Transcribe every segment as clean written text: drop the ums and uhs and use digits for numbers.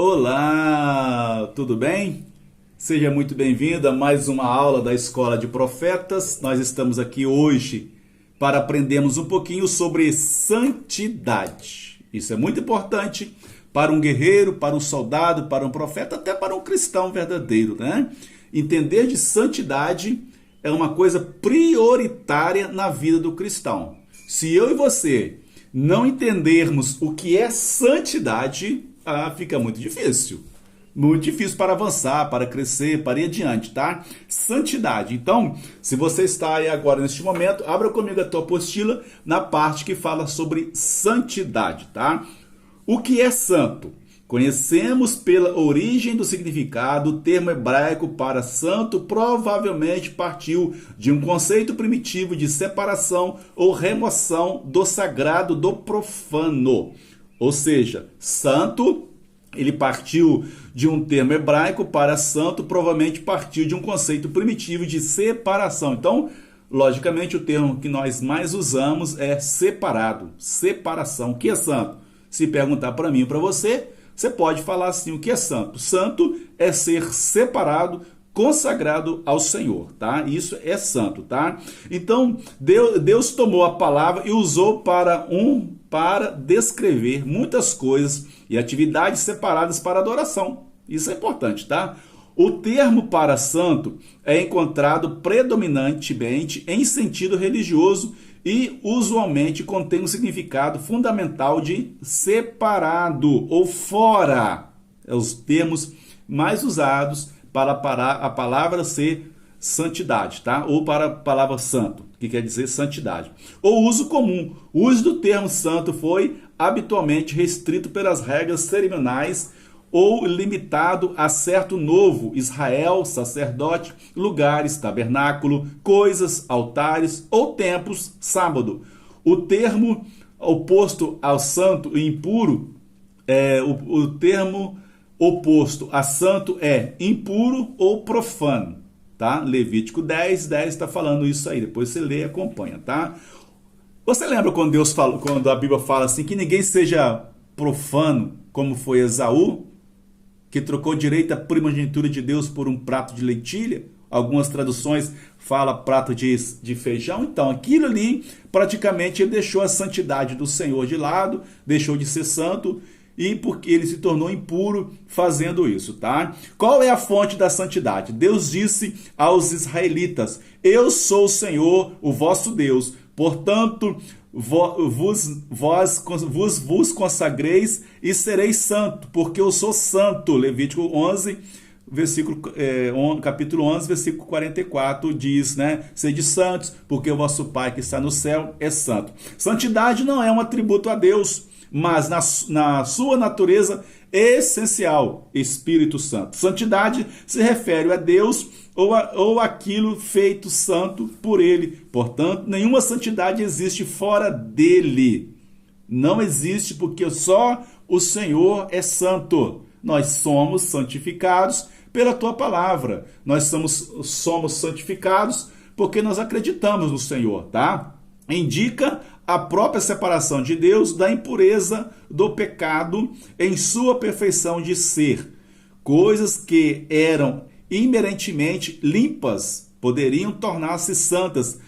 Olá, tudo bem? Seja muito bem-vindo a mais uma aula da Escola de Profetas. Nós estamos aqui hoje para aprendermos um pouquinho sobre santidade. Isso é muito importante para um guerreiro, para um soldado, para um profeta, até para um cristão verdadeiro, né? Entender de santidade é uma coisa prioritária na vida do cristão. Se eu e você não entendermos o que é santidade, fica muito difícil. Muito difícil para avançar, para crescer, para ir adiante, tá? Santidade. Então, se você está aí agora neste momento, abra comigo a tua apostila na parte que fala sobre santidade, tá? O que é santo? Conhecemos pela origem do significado, o termo hebraico para santo provavelmente partiu de um conceito primitivo de separação ou remoção do sagrado do profano. Ou seja, santo, ele partiu de um termo hebraico para santo, provavelmente partiu de um conceito primitivo de separação. Então, logicamente, o termo que nós mais usamos é separado, separação. O que é santo? Se perguntar para mim e para você, você pode falar assim, o que é santo? Santo é ser separado, consagrado ao Senhor, tá? Isso é santo, tá? Então, Deus tomou a palavra e usou para descrever muitas coisas e atividades separadas para adoração. Isso é importante, tá? O termo para santo é encontrado predominantemente em sentido religioso e usualmente contém um significado fundamental de separado ou fora. É os termos mais usados para a palavra ser santidade, tá? Ou para a palavra santo, que quer dizer santidade. O uso comum. O uso do termo santo foi habitualmente restrito pelas regras cerimoniais ou limitado a certo novo, Israel, sacerdote, lugares, tabernáculo, coisas, altares ou templos, sábado. O termo oposto ao santo e impuro, o termo oposto a santo é impuro ou profano, tá? Levítico 10:10 está falando isso aí, depois você lê e acompanha, tá? Você lembra quando Deus fala, quando a Bíblia fala assim, que ninguém seja profano, como foi Esaú, que trocou direito à primogenitura de Deus por um prato de lentilha? Algumas traduções falam prato de feijão. Então, aquilo ali, praticamente, ele deixou a santidade do Senhor de lado, deixou de ser santo, e porque ele se tornou impuro fazendo isso, tá? Qual é a fonte da santidade? Deus disse aos israelitas, eu sou o Senhor, o vosso Deus, portanto, vos consagreis e sereis santo, porque eu sou santo. Levítico 11, capítulo 11, versículo 44 diz, né? Sede santos, porque o vosso Pai que está no céu é santo. Santidade não é um atributo a Deus, mas na sua natureza essencial, Espírito Santo. Santidade se refere a Deus ou aquilo feito santo por ele. Portanto, nenhuma santidade existe fora dele. Não existe, porque só o Senhor é santo. Nós somos santificados pela tua palavra. Nós somos santificados porque nós acreditamos no Senhor, tá? Indica a própria separação de Deus da impureza do pecado em sua perfeição de ser. Coisas que eram inerentemente limpas poderiam tornar-se santas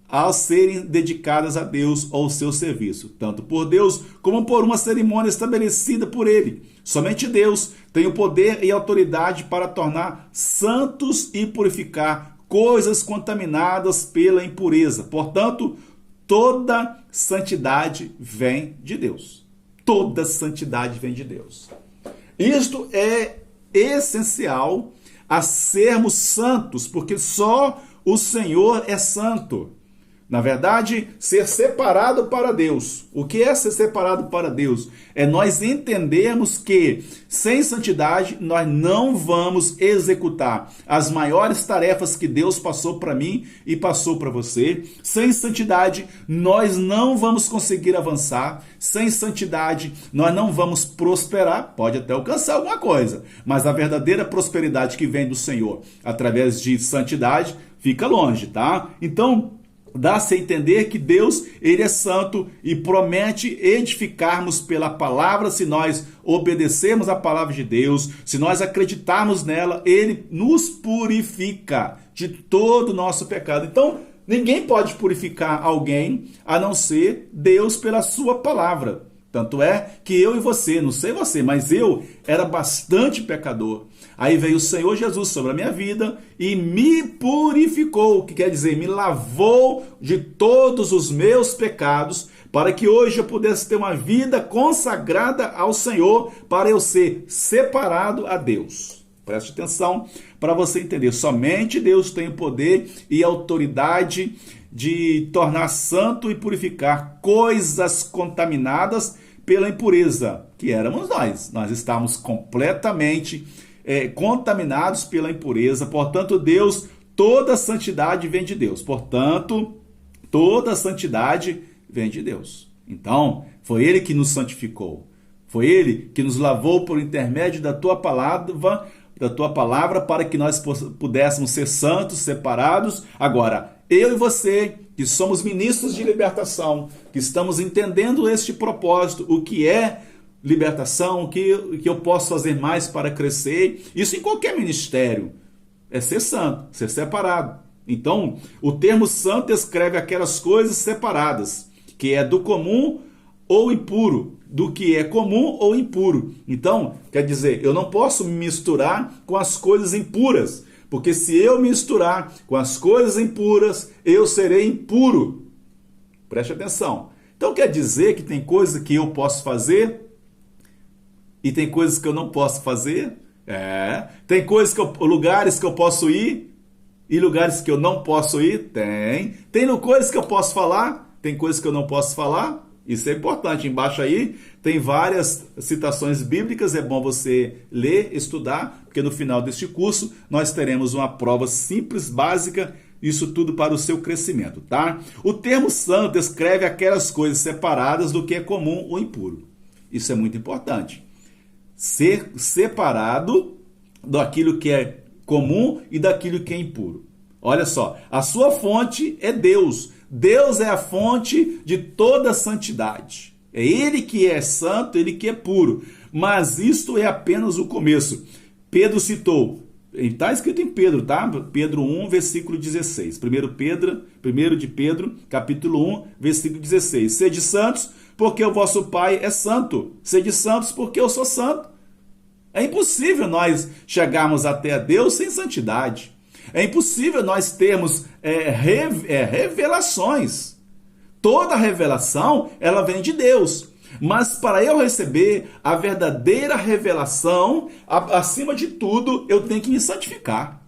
ao serem dedicadas a Deus ou ao seu serviço, tanto por Deus como por uma cerimônia estabelecida por ele. Somente Deus tem o poder e autoridade para tornar santos e purificar coisas contaminadas pela impureza. Portanto, toda santidade vem de Deus. Toda santidade vem de Deus. Isto é essencial a sermos santos, porque só o Senhor é santo. Na verdade, ser separado para Deus. O que é ser separado para Deus? É nós entendermos que sem santidade nós não vamos executar as maiores tarefas que Deus passou para mim e passou para você. Sem santidade nós não vamos conseguir avançar. Sem santidade nós não vamos prosperar. Pode até alcançar alguma coisa, mas a verdadeira prosperidade que vem do Senhor através de santidade fica longe, tá? Então, dá-se a entender que Deus, ele é santo e promete edificarmos pela palavra. Se nós obedecermos a palavra de Deus, se nós acreditarmos nela, ele nos purifica de todo o nosso pecado. Então, ninguém pode purificar alguém a não ser Deus pela sua palavra. Tanto é que eu e você, não sei você, mas eu era bastante pecador. Aí veio o Senhor Jesus sobre a minha vida e me purificou, que quer dizer, me lavou de todos os meus pecados, para que hoje eu pudesse ter uma vida consagrada ao Senhor, para eu ser separado a Deus. Preste atenção para você entender, somente Deus tem o poder e a autoridade de tornar santo e purificar coisas contaminadas pela impureza, que éramos nós. Nós estávamos completamente contaminados pela impureza. Portanto, Deus, toda santidade vem de Deus. Portanto, toda santidade vem de Deus. Então, foi Ele que nos santificou. Foi Ele que nos lavou por intermédio da tua palavra, para que nós pudéssemos ser santos, separados. Agora, eu e você, que somos ministros de libertação, que estamos entendendo este propósito, o que é libertação, o que eu posso fazer mais para crescer, isso em qualquer ministério, é ser santo, ser separado. Então, o termo santo descreve aquelas coisas separadas, que é do comum ou impuro, do que é comum ou impuro. Então, quer dizer, eu não posso me misturar com as coisas impuras, porque se eu misturar com as coisas impuras, eu serei impuro. Preste atenção. Então quer dizer que tem coisas que eu posso fazer e tem coisas que eu não posso fazer? Tem lugares que eu posso ir e lugares que eu não posso ir? Tem coisas que eu posso falar, tem coisas que eu não posso falar? Isso é importante. Embaixo aí tem várias citações bíblicas, é bom você ler, estudar, porque no final deste curso nós teremos uma prova simples, básica, isso tudo para o seu crescimento, tá? O termo santo descreve aquelas coisas separadas do que é comum ou impuro. Isso é muito importante. Ser separado daquilo que é comum e daquilo que é impuro. Olha só, a sua fonte é Deus. Deus é a fonte de toda santidade. É Ele que é santo, Ele que é puro. Mas isto é apenas o começo. Pedro citou, está escrito em Pedro, tá? Pedro 1, versículo 16. 1 de Pedro, capítulo 1, versículo 16. Sede santos, porque o vosso Pai é santo. Sede santos, porque eu sou santo. É impossível nós chegarmos até a Deus sem santidade. É impossível nós termos revelações. Toda revelação, ela vem de Deus. Mas para eu receber a verdadeira revelação, acima de tudo, eu tenho que me santificar.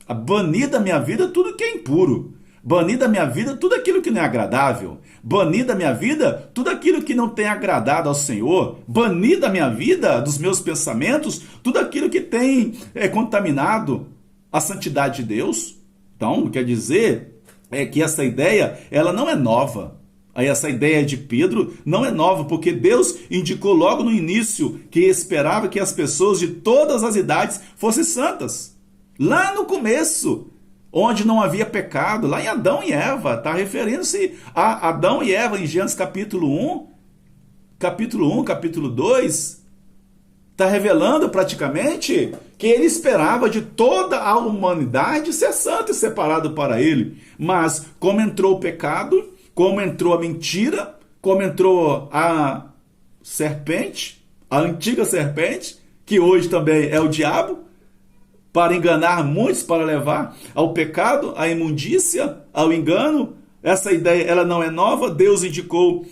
Banir da minha vida tudo que é impuro. Banir da minha vida tudo aquilo que não é agradável. Banir da minha vida tudo aquilo que não tem agradado ao Senhor. Banir da minha vida, dos meus pensamentos, tudo aquilo que tem contaminado a santidade de Deus. Então, quer dizer que essa ideia, ela não é nova. Aí essa ideia de Pedro não é nova, porque Deus indicou logo no início que esperava que as pessoas de todas as idades fossem santas. Lá no começo, onde não havia pecado, lá em Adão e Eva, está referindo-se a Adão e Eva em Gênesis capítulo 1, capítulo 2, está revelando praticamente que ele esperava de toda a humanidade ser santo e separado para ele. Mas como entrou o pecado, como entrou a mentira, como entrou a serpente, a antiga serpente, que hoje também é o diabo, para enganar muitos, para levar ao pecado, à imundícia, ao engano. Essa ideia, ela não é nova. Deus indicou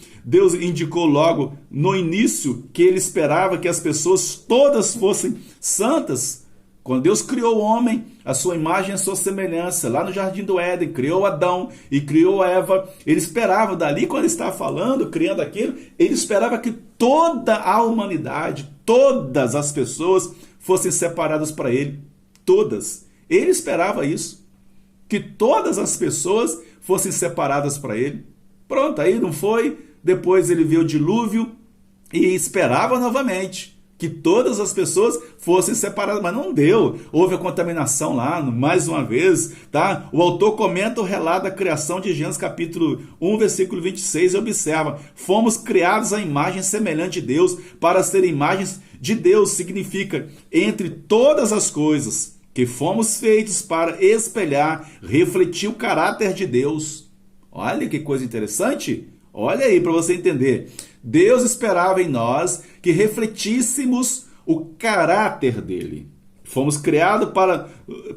logo no início que ele esperava que as pessoas todas fossem santas. Quando Deus criou o homem, a sua imagem e a sua semelhança, lá no Jardim do Éden, criou Adão e criou Eva, ele esperava dali, quando ele estava falando, criando aquilo, ele esperava que toda a humanidade, todas as pessoas fossem separadas para ele. Todas. Ele esperava isso, que todas as pessoas fossem separadas para ele. Pronto, aí não foi. Depois ele viu o dilúvio e esperava novamente. que todas as pessoas fossem separadas, mas não deu. Houve a contaminação lá, mais uma vez, tá? O autor comenta o relato da criação de Gênesis capítulo 1, versículo 26, e observa: fomos criados à imagem semelhante de Deus, para ser imagens de Deus, significa, entre todas as coisas, que fomos feitos para espelhar, refletir o caráter de Deus. Olha que coisa interessante. Olha aí para você entender. Deus esperava em nós que refletíssemos o caráter dele. Fomos criados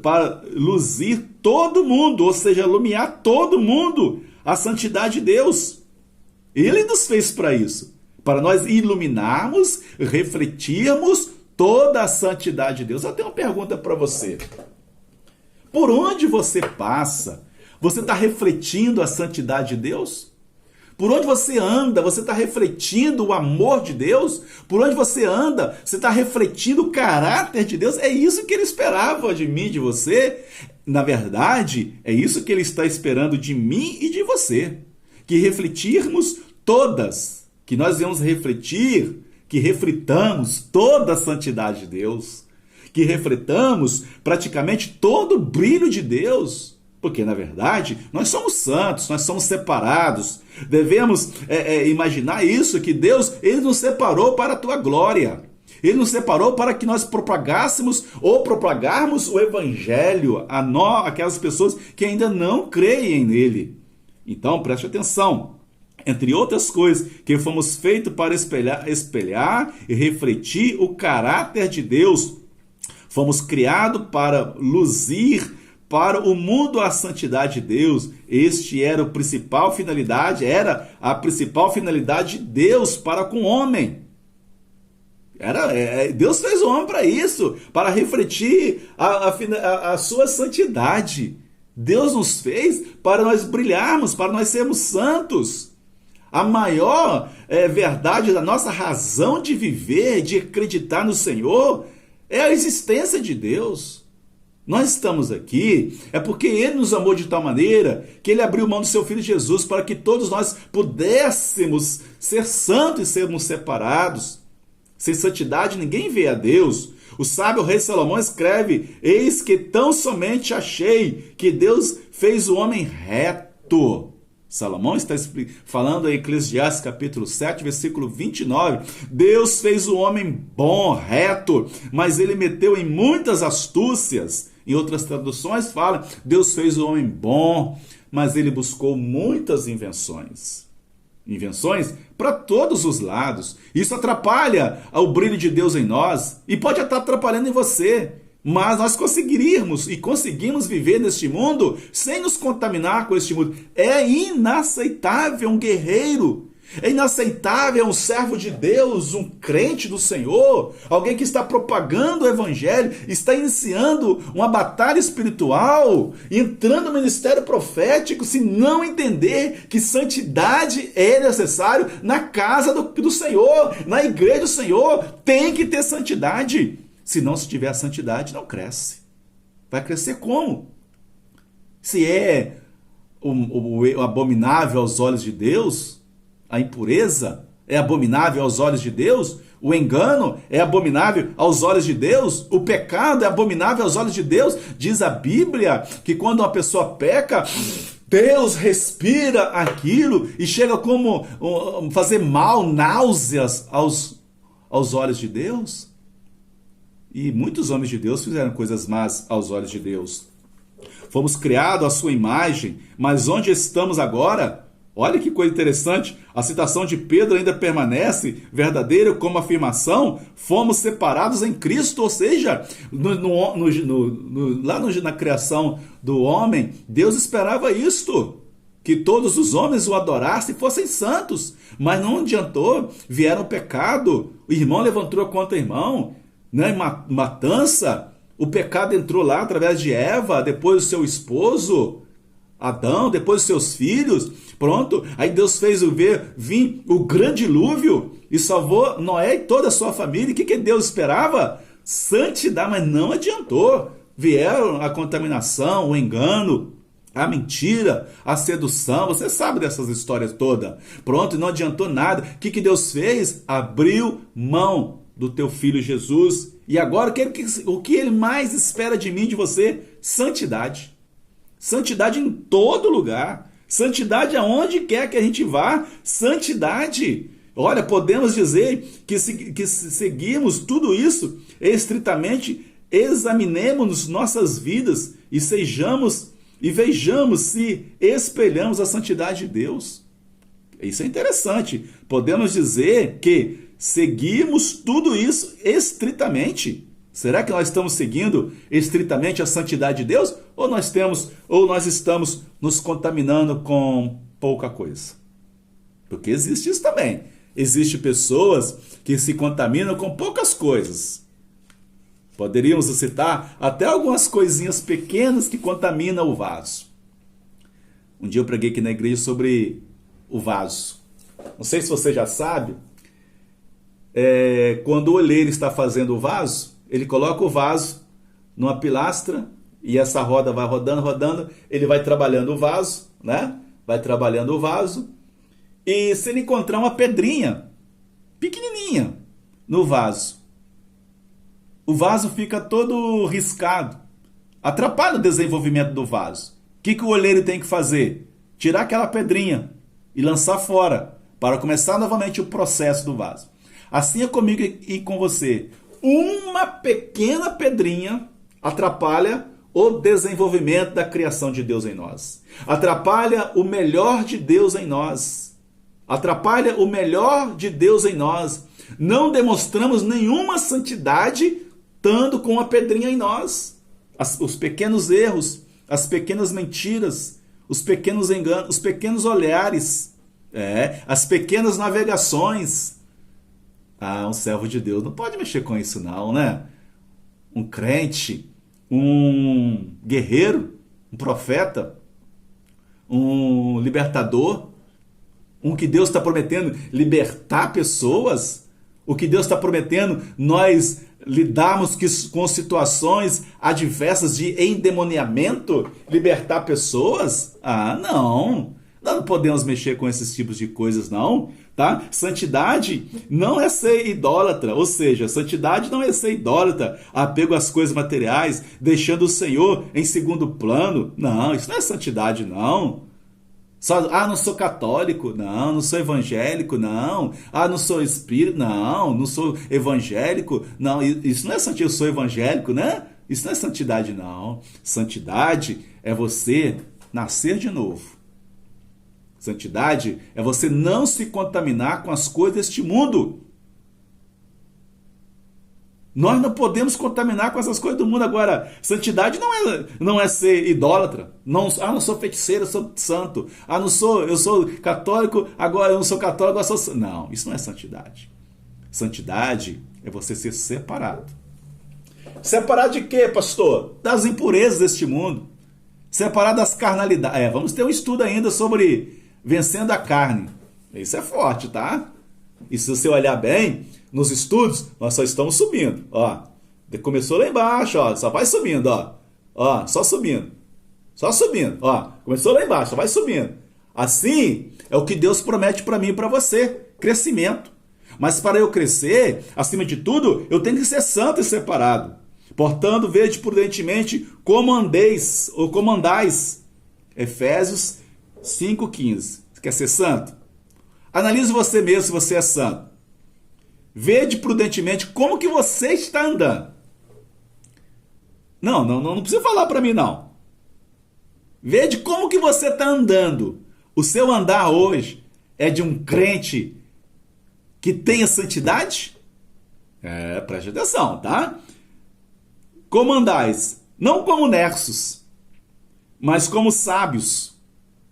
para luzir todo mundo, ou seja, iluminar todo mundo a santidade de Deus. Ele nos fez para isso, para nós iluminarmos, refletirmos toda a santidade de Deus. Eu tenho uma pergunta para você. Por onde você passa, você está refletindo a santidade de Deus? Por onde você anda, você está refletindo o amor de Deus? Por onde você anda, você está refletindo o caráter de Deus? É isso que ele esperava de mim, de você. Na verdade, é isso que ele está esperando de mim e de você. Que refletirmos todas, que nós venhamos refletir, que reflitamos toda a santidade de Deus. Que refletamos praticamente todo o brilho de Deus. Porque, na verdade, nós somos santos, nós somos separados. Devemos imaginar isso, que Deus, ele nos separou para a tua glória. Ele nos separou para que nós propagássemos ou propagarmos o evangelho a nós, aquelas pessoas que ainda não creem nele. Então, preste atenção. Entre outras coisas, que fomos feitos para espelhar e refletir o caráter de Deus. Fomos criados para luzir para o mundo a santidade de Deus. Era a principal finalidade de Deus para com o homem. Deus fez o homem para isso, para refletir a sua santidade. Deus nos fez para nós brilharmos, para nós sermos santos. A maior verdade da nossa razão de viver, de acreditar no Senhor, é a existência de Deus. Nós estamos aqui, é porque Ele nos amou de tal maneira que Ele abriu mão do seu Filho Jesus para que todos nós pudéssemos ser santos e sermos separados. Sem santidade ninguém vê a Deus. O sábio rei Salomão escreve: eis que tão somente achei que Deus fez o homem reto. Salomão está falando em Eclesiastes capítulo 7, versículo 29. Deus fez o homem bom, reto, mas ele meteu em muitas astúcias. Em outras traduções fala: Deus fez o homem bom, mas ele buscou muitas invenções. Invenções para todos os lados. Isso atrapalha o brilho de Deus em nós e pode estar atrapalhando em você. Mas nós conseguimos viver neste mundo sem nos contaminar com este mundo. É inaceitável um guerreiro. É inaceitável um servo de Deus, um crente do Senhor, alguém que está propagando o evangelho, está iniciando uma batalha espiritual, entrando no ministério profético, se não entender que santidade é necessário na casa do Senhor, na igreja do Senhor, tem que ter santidade. Senão, se tiver santidade, não cresce. Vai crescer como? Se é o abominável aos olhos de Deus, a impureza é abominável aos olhos de Deus, o engano é abominável aos olhos de Deus, o pecado é abominável aos olhos de Deus. Diz a Bíblia que quando uma pessoa peca, Deus respira aquilo e chega como fazer mal, náuseas aos olhos de Deus. E muitos homens de Deus fizeram coisas más aos olhos de Deus. Fomos criados à sua imagem, mas onde estamos agora? Olha que coisa interessante, a citação de Pedro ainda permanece verdadeira como afirmação: fomos separados em Cristo, ou seja, na criação do homem, Deus esperava isto, que todos os homens o adorassem e fossem santos, mas não adiantou, vieram o pecado, o irmão levantou contra o irmão, né? Matança, o pecado entrou lá através de Eva, depois do seu esposo Adão, depois dos seus filhos, pronto, aí Deus fez vir o grande dilúvio e salvou Noé e toda a sua família. O que Deus esperava? Santidade, mas não adiantou. Vieram a contaminação, o engano, a mentira, a sedução, você sabe dessas histórias todas. Pronto, não adiantou nada. O que Deus fez? Abriu mão do teu Filho Jesus. E agora, o que Ele mais espera de mim, de você? Santidade. Santidade em todo lugar. Santidade aonde quer que a gente vá. Santidade. Olha, podemos dizer que seguimos tudo isso estritamente, examinemos nossas vidas e vejamos se espelhamos a santidade de Deus. Isso é interessante. Podemos dizer que seguimos tudo isso estritamente. Será que nós estamos seguindo estritamente a santidade de Deus? Ou nós estamos nos contaminando com pouca coisa? Porque existe isso também. Existem pessoas que se contaminam com poucas coisas. Poderíamos citar até algumas coisinhas pequenas que contaminam o vaso. Um dia eu preguei aqui na igreja sobre o vaso. Não sei se você já sabe, quando o oleiro está fazendo o vaso, ele coloca o vaso numa pilastra e essa roda vai rodando, rodando, ele vai trabalhando o vaso, né? Vai trabalhando o vaso. E se ele encontrar uma pedrinha pequenininha no vaso, o vaso fica todo riscado, atrapalha o desenvolvimento do vaso. O que o oleiro tem que fazer? Tirar aquela pedrinha e lançar fora, para começar novamente o processo do vaso. Assim é comigo e com você. Uma pequena pedrinha atrapalha o desenvolvimento da criação de Deus em nós. Atrapalha o melhor de Deus em nós. Atrapalha o melhor de Deus em nós. Não demonstramos nenhuma santidade estando com a pedrinha em nós. Os pequenos erros, as pequenas mentiras, os pequenos enganos, os pequenos olhares, as pequenas navegações. Um servo de Deus não pode mexer com isso não, né? Um crente, um guerreiro, um profeta, um libertador, um que Deus está prometendo libertar pessoas, o que Deus está prometendo nós lidarmos com situações adversas de endemoniamento, libertar pessoas? Não, nós não podemos mexer com esses tipos de coisas não, tá? Santidade não é ser idólatra, ou seja, santidade não é ser idólatra, apego às coisas materiais, deixando o Senhor em segundo plano. Não, isso não é santidade não. Não sou católico, não sou evangélico, não sou espírita, não sou evangélico, não, isso não é santidade, eu sou evangélico, né? Isso não é santidade, não. Santidade é você nascer de novo. Santidade é você não se contaminar com as coisas deste mundo. Nós não podemos contaminar com essas coisas do mundo. Agora, santidade não é ser idólatra. Não sou feiticeiro, eu sou santo. Eu sou católico, agora eu não sou católico, agora sou... Não, isso não é santidade. Santidade é você ser separado. Separado de quê, pastor? Das impurezas deste mundo. Separado das carnalidades. Vamos ter um estudo ainda sobre vencendo a carne. Isso é forte, tá? E se você olhar bem, nos estudos, nós só estamos subindo. Começou lá embaixo, só vai subindo. Só subindo. Só subindo. Começou lá embaixo, só vai subindo. Assim é o que Deus promete para mim e para você. Crescimento. Mas para eu crescer, acima de tudo, eu tenho que ser santo e separado. Portanto, vede prudentemente como andais. Efésios 5,15. Você quer ser santo? Analise você mesmo se você é santo. Vede prudentemente como que você está andando. Não precisa falar para mim, não. Vede como que você está andando. O seu andar hoje é de um crente que tenha santidade? Preste atenção, tá? Como andais? Não como nércios, mas como sábios.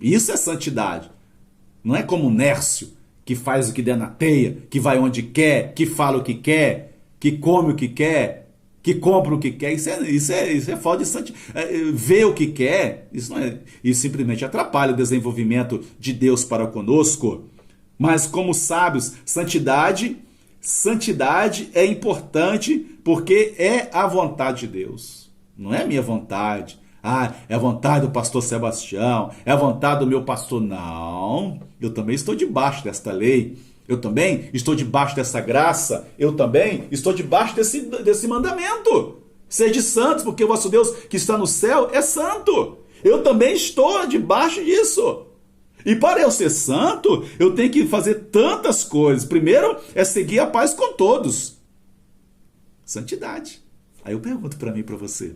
Isso é santidade. Não é como nércio, que faz o que der na teia, que vai onde quer, que fala o que quer, que come o que quer, que compra o que quer. Isso é falta de santidade. Vê o que quer, isso simplesmente atrapalha o desenvolvimento de Deus para conosco. Mas como sábios, santidade é importante porque é a vontade de Deus. Não é a minha vontade. É a vontade do pastor Sebastião, é a vontade do meu pastor. Não, eu também estou debaixo desta lei. Eu também estou debaixo dessa graça. Eu também estou debaixo desse mandamento. Sede santos, porque o vosso Deus que está no céu é santo. Eu também estou debaixo disso. E para eu ser santo, eu tenho que fazer tantas coisas. Primeiro é seguir a paz com todos. Santidade. Aí eu pergunto para mim e para você.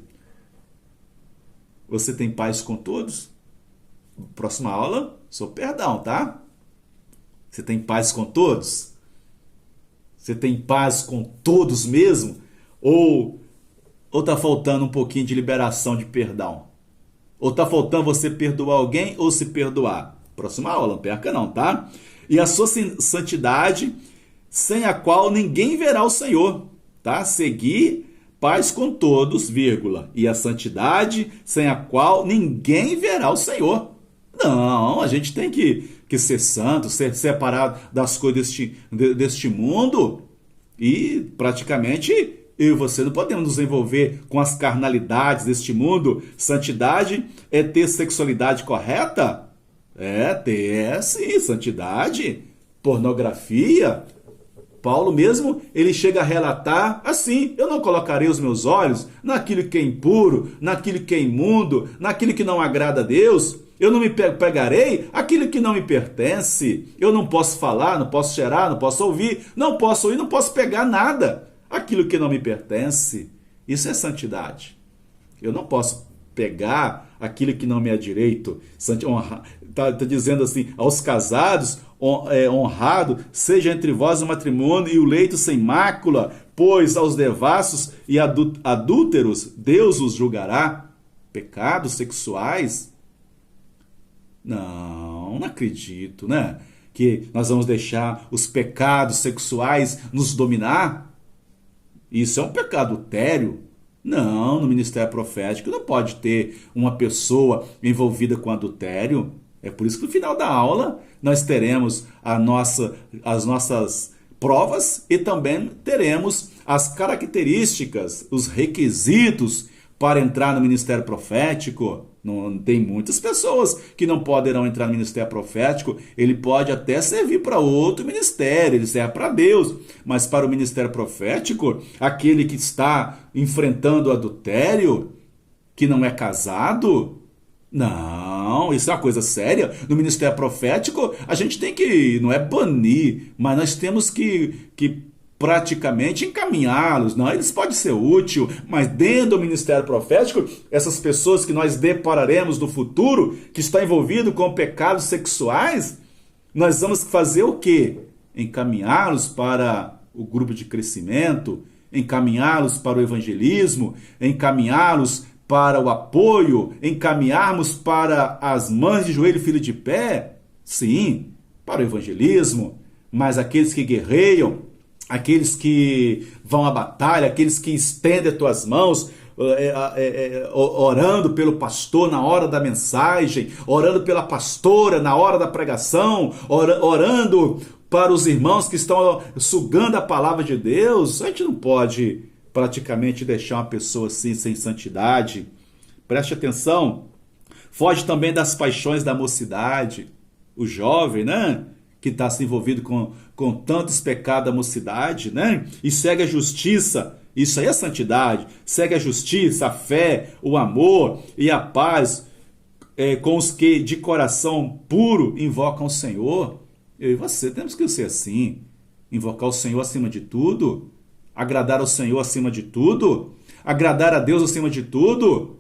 Você tem paz com todos? Próxima aula, sou perdão, tá? Você tem paz com todos? Você tem paz com todos mesmo? Ou tá faltando um pouquinho de liberação de perdão? Ou tá faltando você perdoar alguém ou se perdoar? Próxima aula, não perca não, tá? E a sua santidade, sem a qual ninguém verá o Senhor, tá? Seguir paz com todos, vírgula. E a santidade, sem a qual ninguém verá o Senhor. Não, a gente tem que ser santo, ser separado das coisas deste mundo. E praticamente eu e você não podemos nos envolver com as carnalidades deste mundo. Santidade é ter sexualidade correta? Sim, santidade, pornografia. Paulo mesmo, ele chega a relatar assim: eu não colocarei os meus olhos naquilo que é impuro, naquilo que é imundo, naquilo que não agrada a Deus. Eu não me pegarei aquilo que não me pertence. Eu não posso falar, não posso cheirar, não posso ouvir, não posso pegar nada. Aquilo que não me pertence. Isso é santidade. Eu não posso pegar aquilo que não me é direito. Está dizendo assim: aos casados, honrado seja entre vós o matrimônio e o leito sem mácula, pois aos devassos e adúlteros Deus os julgará. Pecados sexuais? Não acredito, né? Que nós vamos deixar os pecados sexuais nos dominar? Isso é um pecado adultério? Não, no ministério profético não pode ter uma pessoa envolvida com adultério. É por isso que no final da aula nós teremos as nossas provas e também teremos as características, os requisitos para entrar no ministério profético. Não, tem muitas pessoas que não poderão entrar no ministério profético. Ele pode até servir para outro ministério, ele serve para Deus, mas para o ministério profético, aquele que está enfrentando o adultério, que não é casado, não, isso é uma coisa séria. No ministério profético, a gente tem que, não é banir, mas nós temos que praticamente encaminhá-los. Não, eles podem ser úteis, mas dentro do ministério profético, essas pessoas que nós depararemos no futuro, que está envolvido com pecados sexuais, nós vamos fazer o quê? Encaminhá-los para o grupo de crescimento, encaminhá-los para o evangelismo, encaminhá-los para o apoio, encaminharmos para as mães de joelho e filho de pé? Sim, para o evangelismo, mas aqueles que guerreiam, aqueles que vão à batalha, aqueles que estendem as tuas mãos, orando pelo pastor na hora da mensagem, orando pela pastora na hora da pregação, orando para os irmãos que estão sugando a palavra de Deus. A gente não pode praticamente deixar uma pessoa assim sem santidade. Preste atenção. Foge também das paixões da mocidade. O jovem, né? Que está se envolvido com tantos pecados da mocidade, né? E segue a justiça. Isso aí é santidade. Segue a justiça, a fé, o amor e a paz com os que de coração puro invocam o Senhor. Eu e você temos que ser assim. Invocar o Senhor acima de tudo. Agradar ao Senhor acima de tudo. Agradar a Deus acima de tudo.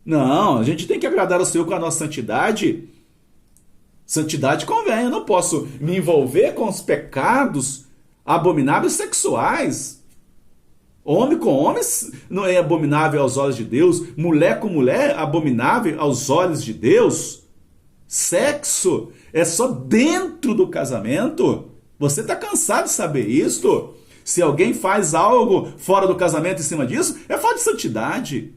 Não, a gente tem que agradar ao Senhor com a nossa santidade. Santidade convém, eu não posso me envolver com os pecados abomináveis sexuais. Homem com homem não é abominável aos olhos de Deus. Mulher com mulher é abominável aos olhos de Deus. Sexo é só dentro do casamento. Você está cansado de saber isso? Se alguém faz algo fora do casamento em cima disso, é falta de santidade.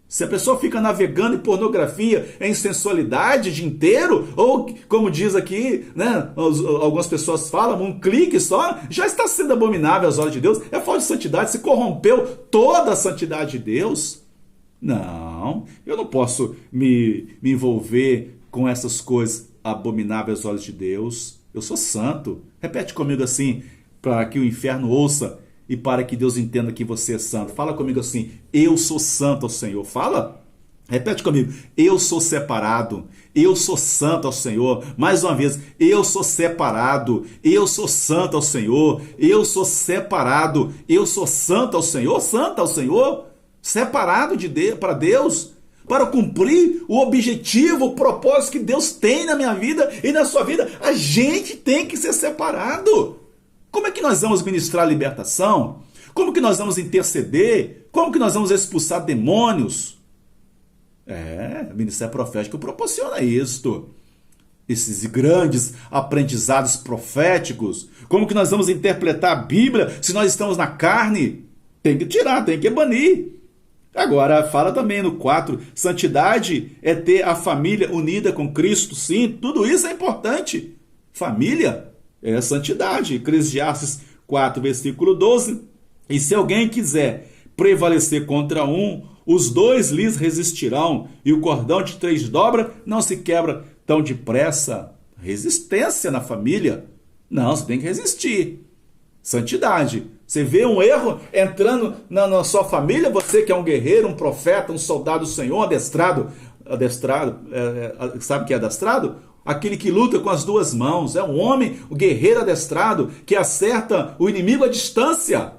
Se a pessoa fica navegando em pornografia, em sensualidade o dia inteiro, ou como diz aqui, né, algumas pessoas falam, um clique só, já está sendo abominável aos olhos de Deus. É falta de santidade, se corrompeu toda a santidade de Deus. Não, eu não posso me envolver com essas coisas abomináveis aos olhos de Deus. Eu sou santo. Repete comigo assim, para que o inferno ouça e para que Deus entenda que você é santo. Fala comigo assim, eu sou santo ao Senhor. Fala. Repete comigo, eu sou separado, eu sou santo ao Senhor. Mais uma vez, eu sou separado, eu sou santo ao Senhor, eu sou separado, eu sou santo ao Senhor, santo ao Senhor, separado para Deus, para cumprir o objetivo, o propósito que Deus tem na minha vida e na sua vida. A gente tem que ser separado. Como é que nós vamos ministrar libertação? Como que nós vamos interceder? Como que nós vamos expulsar demônios? O ministério profético proporciona isto. Esses grandes aprendizados proféticos. Como que nós vamos interpretar a Bíblia se nós estamos na carne? Tem que tirar, tem que banir. Agora, fala também no 4, santidade é ter a família unida com Cristo. Sim, tudo isso é importante. Família é santidade. Eclesiastes 4, versículo 12. E se alguém quiser prevalecer contra os dois lhes resistirão, e o cordão de 3 dobras não se quebra tão depressa. Resistência na família. Não, você tem que resistir. Santidade. Você vê um erro entrando na sua família, você que é um guerreiro, um profeta, um soldado do Senhor, adestrado, sabe o que é adestrado? Aquele que luta com as 2 mãos. É um homem, o guerreiro adestrado, que acerta o inimigo à distância.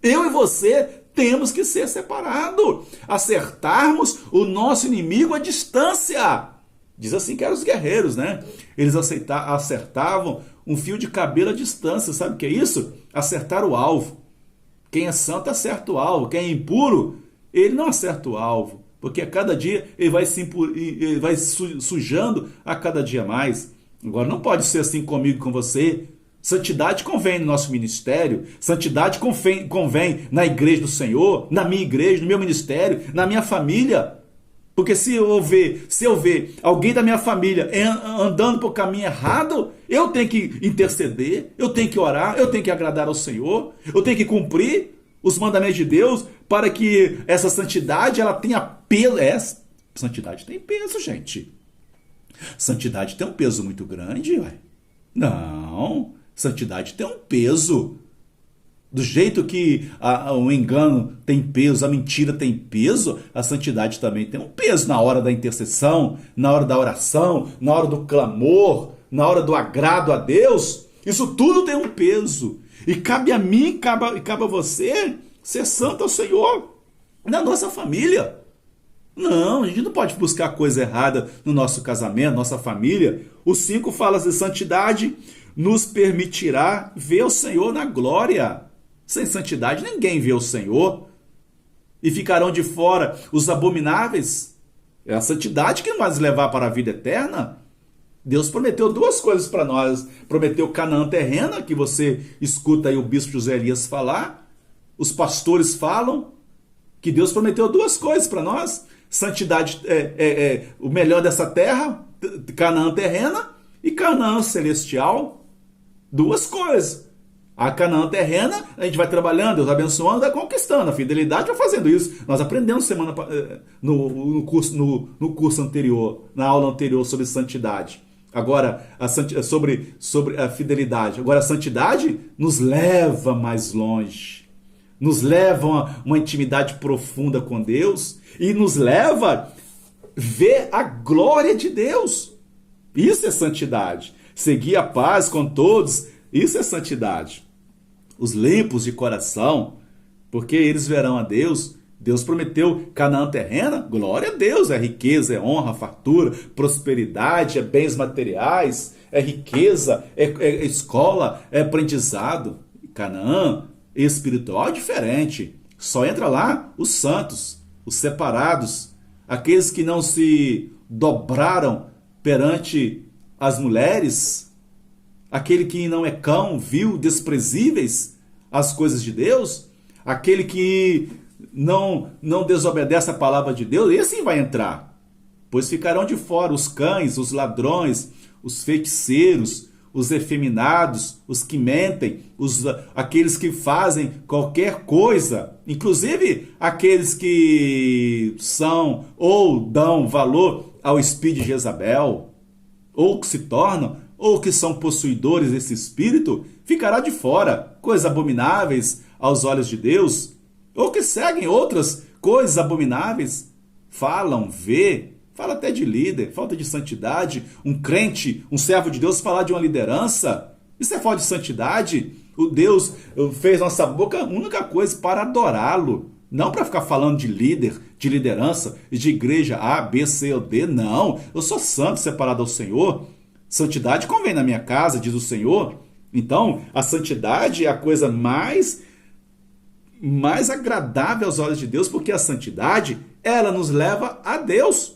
Eu e você temos que ser separados, acertarmos o nosso inimigo à distância. Diz assim que eram os guerreiros, né? Eles acertavam um fio de cabelo à distância. Sabe o que é isso? Acertar o alvo. Quem é santo acerta o alvo. Quem é impuro, ele não acerta o alvo. Porque a cada dia ele vai sujando a cada dia mais. Agora não pode ser assim comigo e com você. Santidade convém no nosso ministério, santidade convém na igreja do Senhor, na minha igreja, no meu ministério, na minha família. Porque se eu ver alguém da minha família andando por caminho errado, eu tenho que interceder, eu tenho que orar, eu tenho que agradar ao Senhor, eu tenho que cumprir os mandamentos de Deus para que essa santidade ela tenha peso. Santidade tem peso, gente. Santidade tem um peso muito grande, ué. Não. Santidade tem um peso. Do jeito que o engano tem peso, a mentira tem peso, a santidade também tem um peso na hora da intercessão, na hora da oração, na hora do clamor, na hora do agrado a Deus. Isso tudo tem um peso. E cabe a mim, cabe a você ser santo ao Senhor na nossa família. Não, a gente não pode buscar coisa errada no nosso casamento, nossa família. O 5 fala de santidade nos permitirá ver o Senhor na glória. Sem santidade ninguém vê o Senhor. E ficarão de fora os abomináveis. É a santidade que vai nos levar para a vida eterna. Deus prometeu 2 coisas para nós. Prometeu Canaã terrena, que você escuta aí o bispo José Elias falar. Os pastores falam que Deus prometeu 2 coisas para nós. Santidade é o melhor dessa terra, Canaã terrena, e Canaã celestial. 2 coisas. A Canaã terrena, a gente vai trabalhando, Deus abençoando, vai conquistando. A fidelidade vai fazendo isso. Nós aprendemos no curso anterior, na aula anterior sobre santidade. Agora, sobre a fidelidade. Agora, a santidade nos leva mais longe. Nos leva a uma intimidade profunda com Deus e nos leva a ver a glória de Deus. Isso é santidade. Seguir a paz com todos, isso é santidade. Os limpos de coração, porque eles verão a Deus. Deus prometeu Canaã terrena, glória a Deus, é riqueza, é honra, fartura, prosperidade, é bens materiais, é riqueza, é escola, é aprendizado. Canaã espiritual é diferente, só entra lá os santos, os separados, aqueles que não se dobraram perante as mulheres, aquele que não é cão, vil, desprezíveis às coisas de Deus, aquele que não desobedece a palavra de Deus, esse vai entrar. Pois ficarão de fora os cães, os ladrões, os feiticeiros, os efeminados, os que mentem, aqueles que fazem qualquer coisa, inclusive aqueles que são ou dão valor ao espírito de Jezabel, ou que se tornam, ou que são possuidores desse espírito, ficará de fora, coisas abomináveis aos olhos de Deus, ou que seguem outras coisas abomináveis, falam, fala até de líder, falta de santidade, um crente, um servo de Deus falar de uma liderança, isso é falta de santidade. O Deus fez nossa boca a única coisa para adorá-lo, não para ficar falando de líder, de liderança, de igreja A, B, C ou D, não. Eu sou santo, separado ao Senhor. Santidade convém na minha casa, diz o Senhor. Então, a santidade é a coisa mais agradável aos olhos de Deus, porque a santidade, ela nos leva a Deus.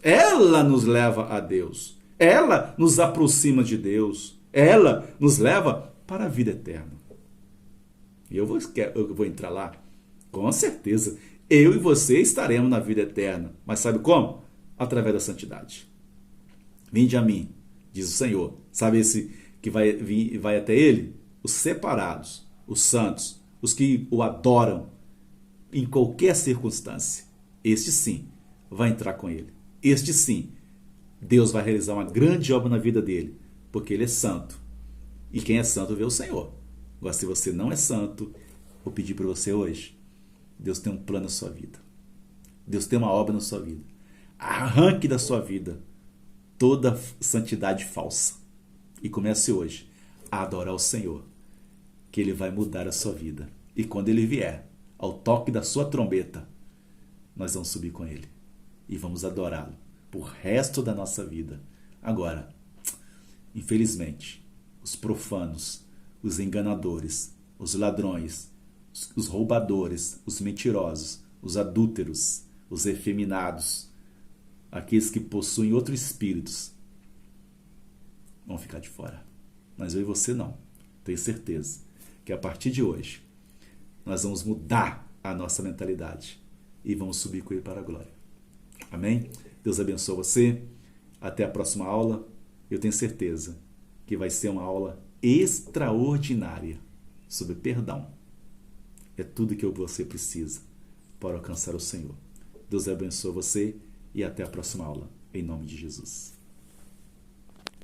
Ela nos leva a Deus. Ela nos aproxima de Deus. Ela nos leva para a vida eterna. E eu vou entrar lá, com certeza. Eu e você estaremos na vida eterna. Mas sabe como? Através da santidade. Vinde a mim, diz o Senhor. Sabe esse que vai até Ele? Os separados, os santos, os que o adoram em qualquer circunstância. Este sim vai entrar com Ele. Este sim, Deus vai realizar uma grande obra na vida dele, porque Ele é santo. E quem é santo vê o Senhor. Agora, se você não é santo, vou pedir para você hoje, Deus tem um plano na sua vida. Deus tem uma obra na sua vida. Arranque da sua vida toda santidade falsa. E comece hoje a adorar o Senhor, que Ele vai mudar a sua vida. E quando Ele vier, ao toque da sua trombeta, nós vamos subir com Ele. E vamos adorá-lo por resto da nossa vida. Agora, infelizmente, os profanos, os enganadores, os ladrões, os roubadores, os mentirosos, os adúlteros, os efeminados, aqueles que possuem outros espíritos, vão ficar de fora. Mas eu e você não. Tenho certeza que a partir de hoje nós vamos mudar a nossa mentalidade e vamos subir com Ele para a glória. Amém? Deus abençoe você. Até a próxima aula. Eu tenho certeza que vai ser uma aula extraordinária sobre perdão. É tudo que você precisa para alcançar o Senhor. Deus abençoe você e até a próxima aula. Em nome de Jesus.